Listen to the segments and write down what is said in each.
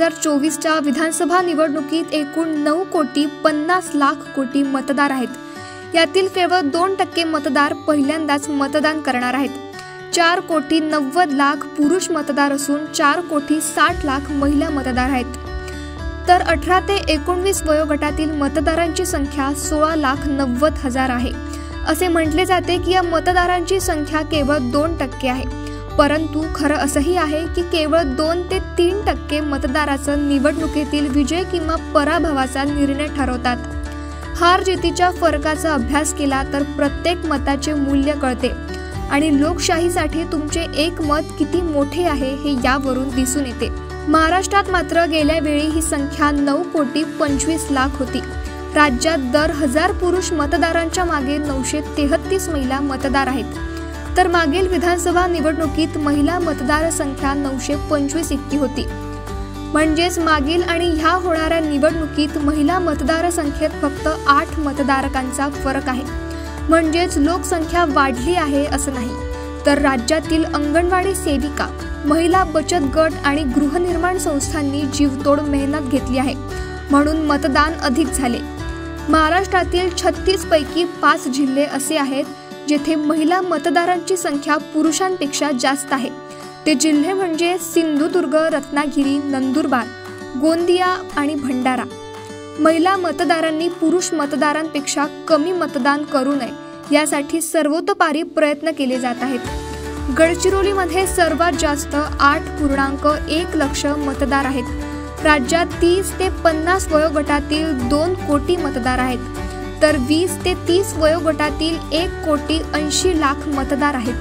2024च्या विधानसभा निवडणुकीत एकूण 9,50,00,000 कोटी मतदार आहेत। यातील केवळ 2% मतदार पहिल्यांदाच मतदान करणार आहेत। 4,90,00,000 पुरुष मतदार असून 4,60,00,000 महिला मतदार आहेत। तर 18 ते 19 वयोगटातील मतदारांची संख्या 16,90,000 आहे। असे म्हटले जाते की या मतदारांची संख्या केवळ 2% आहे, परंतु खरं असंही आहे की केवळ 2 ते 3% मतदाराचं निवडणुकीतील विजय किंवा पराभवाचा निर्णय ठरवतात। हार जितीच्या फरकाचा अभ्यास केला तर प्रत्येक मताचे मूल्य कळते आणि लोकशाहीसाठी तुमचे एक मत किती मोठे आहे हे यावरून दिसून येते। महाराष्ट्रात मात्र गेल्या वेळी ही संख्या 9,25,00,000 होती। राज्यात दर 1000 पुरुष मतदारांच्या मागे 933 महिला मतदार आहेत। तर मागील विधानसभा निवडणुकीत महिला मतदार संख्या 925 इतकी होती। म्हणजेच मागील आणि ह्या होणाऱ्या निवडणुकीत महिला मतदार संख्येत फक्त 8 मतदारकांचा फरक आहे। म्हणजेच लोकसंख्या वाढली आहे असं नाही, तर राज्यातील अंगणवाडी सेविका, महिला बचत गट आणि गृहनिर्माण संस्थांनी जीवतोड मेहनत घेतली आहे, म्हणून मतदान अधिक झाले। महाराष्ट्रातील 36 पैकी 5 जिल्हे असे आहेत जेथे महिला मतदारांची संख्या पुरुषांपेक्षा जास्त आहे। ते जिल्हे म्हणजे सिंधुदुर्ग, रत्नागिरी, नंदुरबार, गोंदिया आणि भंडारा। महिला मतदारांनी पुरुष मतदारांपेक्षा कमी मतदान करू नये यासाठी सर्वतोपरी प्रयत्न केले जात आहेत। गडचिरोलीमध्ये सर्वात जास्त 8.1 लक्ष मतदार आहेत। राज्यात 30 ते 50 वयोगटातील 2 कोटी मतदार आहेत, तर 20 ते 30 वयोगटातील 1,80,00,000 मतदार आहेत।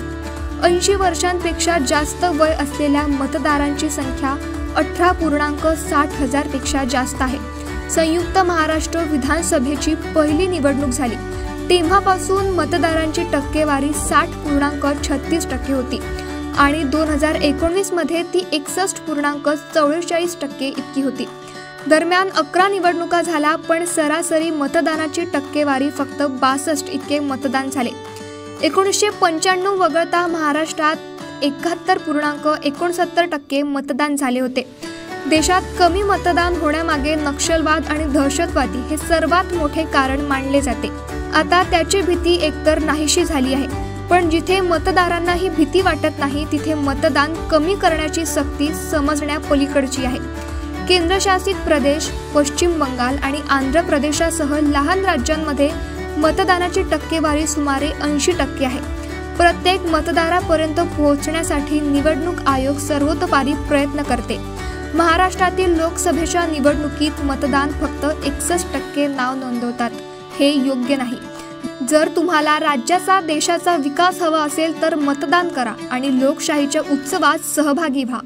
80 वर्षांपेक्षा जास्त वय असलेल्या मतदारांची संख्या 18,60,000 पेक्षा जास्त आहे। संयुक्त महाराष्ट्र विधानसभेची पहिली निवडणूक झाली तेव्हापासून मतदारांची टक्केवारी 60.36% होती आणि 2019 मध्ये ती 61.44% इतकी होती। दरम्यान 11 निवडणुका झाल्या, पण सरासरी मतदानाची टक्केवारी फक्त 62 इतके मतदान झाले। 1995 वगळता महाराष्ट्रात 71.69% मतदान झाले होते। देशात कमी मतदान होण्यामागे नक्षलवाद आणि दहशतवादी हे सर्वात मोठे कारण मानले जाते। आता त्याची भीती एकतर नाहीशी झाली आहे, पण जिथे मतदारांना ही भीती वाटत नाही तिथे मतदान कमी करण्याची सक्ती समजण्यापलीकडची आहे। केंद्रशासित प्रदेश, पश्चिम बंगाल आणि आंध्र प्रदेशासह लहान राज्यांमध्ये मतदानाची टक्केवारी सुमारे 80% आहे। प्रत्येक मतदारापर्यंत पोहोचण्यासाठी निवडणूक आयोग सर्वतोपरी प्रयत्न करते। महाराष्ट्रातील लोकसभेच्या निवडणुकीत मतदान फक्त 61% नाव नोंदवतात, हे योग्य नाही। जर तुम्हाला राज्याचा, देशाचा विकास हवा असेल तर मतदान करा आणि लोकशाहीच्या उत्सवात सहभागी व्हा।